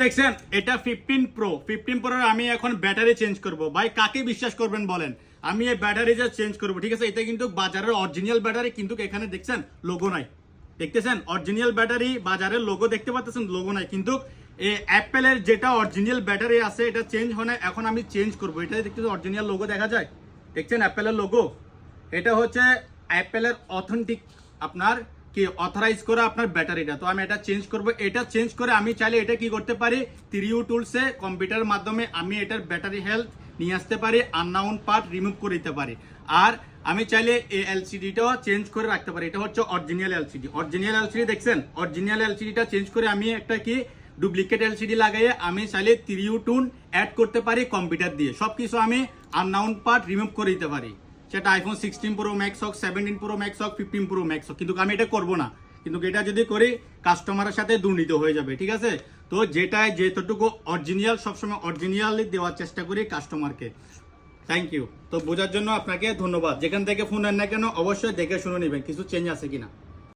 দেখছেন এটা 15 Pro আমি এখন ব্যাটারি চেঞ্জ করব। ভাই কাকে বিশ্বাস করবেন বলেন, আমি এই ব্যাটারি যে চেঞ্জ করব, ঠিক আছে? এটা কিন্তু বাজারের অরিজিনাল ব্যাটারি, কিন্তু এখানে দেখছেন লোগো নাই, দেখতেছেন অরিজিনাল ব্যাটারি, বাজারের লোগো দেখতে পাচ্ছেন, লোগো নাই। কিন্তু এই অ্যাপেলের যেটা অরিজিনাল ব্যাটারি আছে এটা চেঞ্জ হয় না, এখন আমি চেঞ্জ করব। এটা দেখতে অরিজিনাল লোগো দেখা যায়, দেখছেন অ্যাপেলের লোগো, এটা হচ্ছে অ্যাপেলের অথেন্টিক আপনার কি অথরাইজ করা আপনার ব্যাটারিটা। তো আমি এটা চেঞ্জ করব। এটা চেঞ্জ করে আমি চাইলে এটা কি করতে পারি, 3U টুলসে কম্পিউটারের মাধ্যমে আমি এটার ব্যাটারি হেলথ নিয়ে আসতে পারি, আননাউন পার্ট রিমুভ করে দিতে পারি। আর আমি চাইলে এই এলসিডিটাও চেঞ্জ করে রাখতে পারি। এটা হচ্ছে অরিজিনাল এলসিডি। অরিজিনাল এলসিডি দেখছেন, অরিজিনাল এলসিডিটা চেঞ্জ করে আমি একটা কি ডুপ্লিকেট এলসিডি লাগাইয়ে আমি চাইলে 3U টুন অ্যাড করতে পারি কম্পিউটার দিয়ে। সবকিছু আমি আননাউন পার্ট রিমুভ করে দিতে পারি, সেটা আইফোন 16 Pro Max হোক, 17 Pro Max হোক, 15 Pro Max হোক। কিন্তু আমি এটা করব না, কিন্তু এটা যদি করি কাস্টমারের সাথে দুর্নীতি হয়ে যাবে, ঠিক আছে? তো যেটাই যেতটুকু অরিজিনাল সবসময় অরিজিনালি দেওয়ার চেষ্টা করি কাস্টমারকে। Thank you. তো বোঝার জন্য আপনাকে ধন্যবাদ। যেখান থেকে ফোন আন না কেন অবশ্যই দেখে শুনে নেবেন কিছু চেঞ্জ আছে কিনা।